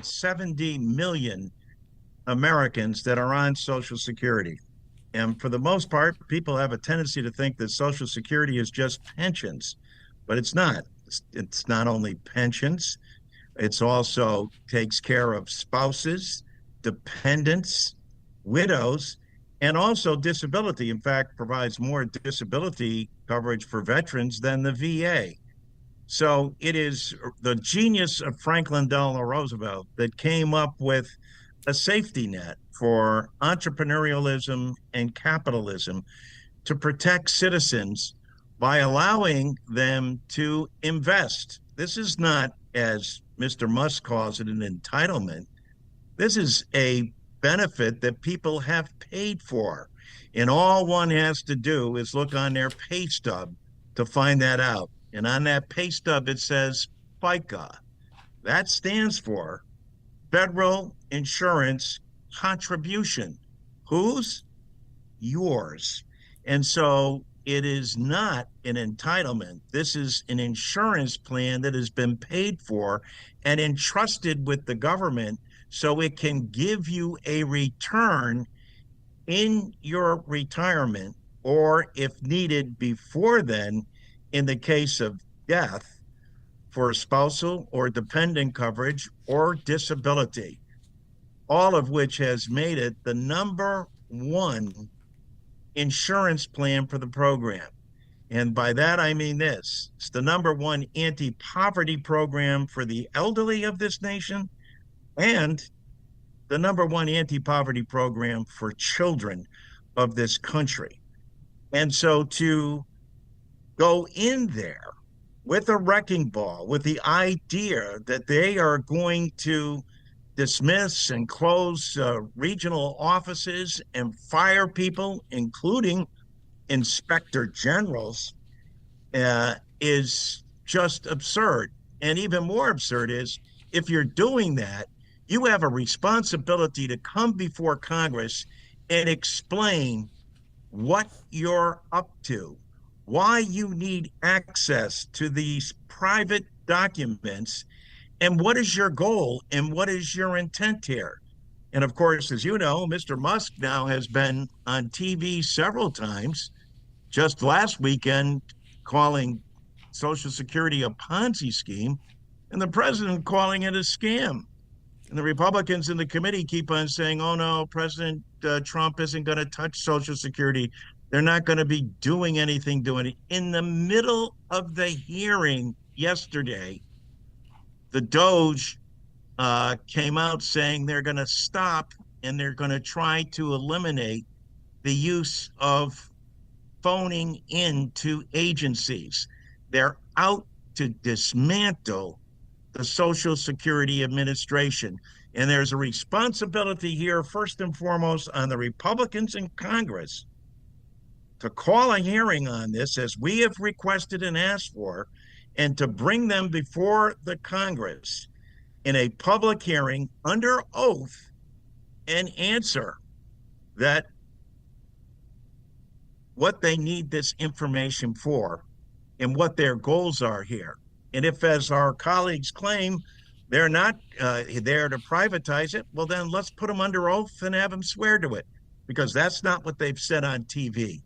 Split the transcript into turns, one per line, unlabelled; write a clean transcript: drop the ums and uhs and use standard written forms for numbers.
170 million Americans that are on Social Security. And for the most part, people have a tendency to think that Social Security is just pensions, but it's not. It's not only pensions, it's also takes care of spouses, dependents, widows, and also disability. In fact, provides more disability coverage for veterans than the VA. So it is the genius of Franklin Delano Roosevelt that came up with a safety net for entrepreneurialism and capitalism to protect citizens by allowing them to invest. This is not, as Mr. Musk calls it, an entitlement. This is a benefit that people have paid for. And all one has to do is look on their pay stub to find that out. And on that pay stub, it says FICA. That stands for Federal Insurance Contribution. Whose? Yours. And so it is not an entitlement. This is an insurance plan that has been paid for and entrusted with the government so it can give you a return in your retirement, or if needed before then, in the case of death, for spousal or dependent coverage or disability, all of which has made it the number one insurance plan for the program. And by that, I mean this: it's the number one anti-poverty program for the elderly of this nation, and the number one anti-poverty program for children of this country. And so to go in there with a wrecking ball, with the idea that they are going to dismiss and close regional offices and fire people, including inspector generals, is just absurd. And even more absurd is, if you're doing that, you have a responsibility to come before Congress and explain what you're up to, why you need access to these private documents, and what is your goal and what is your intent here. And of course, as you know, Mr. Musk now has been on TV several times, just last weekend calling Social Security a Ponzi scheme, and the president calling it a scam. And the Republicans in the committee keep on saying, oh no, President Trump isn't going to touch Social Security. They're not going to be doing anything doing it. In the middle of the hearing yesterday, the DOGE came out saying they're going to stop and they're going to try to eliminate the use of phoning into agencies. They're out to dismantle the Social Security Administration. And there's a responsibility here, first and foremost, on the Republicans in Congress to call a hearing on this, as we have requested and asked for, and to bring them before the Congress in a public hearing under oath and answer that what they need this information for and what their goals are here. And if, as our colleagues claim, they're not there to privatize it, well, then let's put them under oath and have them swear to it, because that's not what they've said on TV.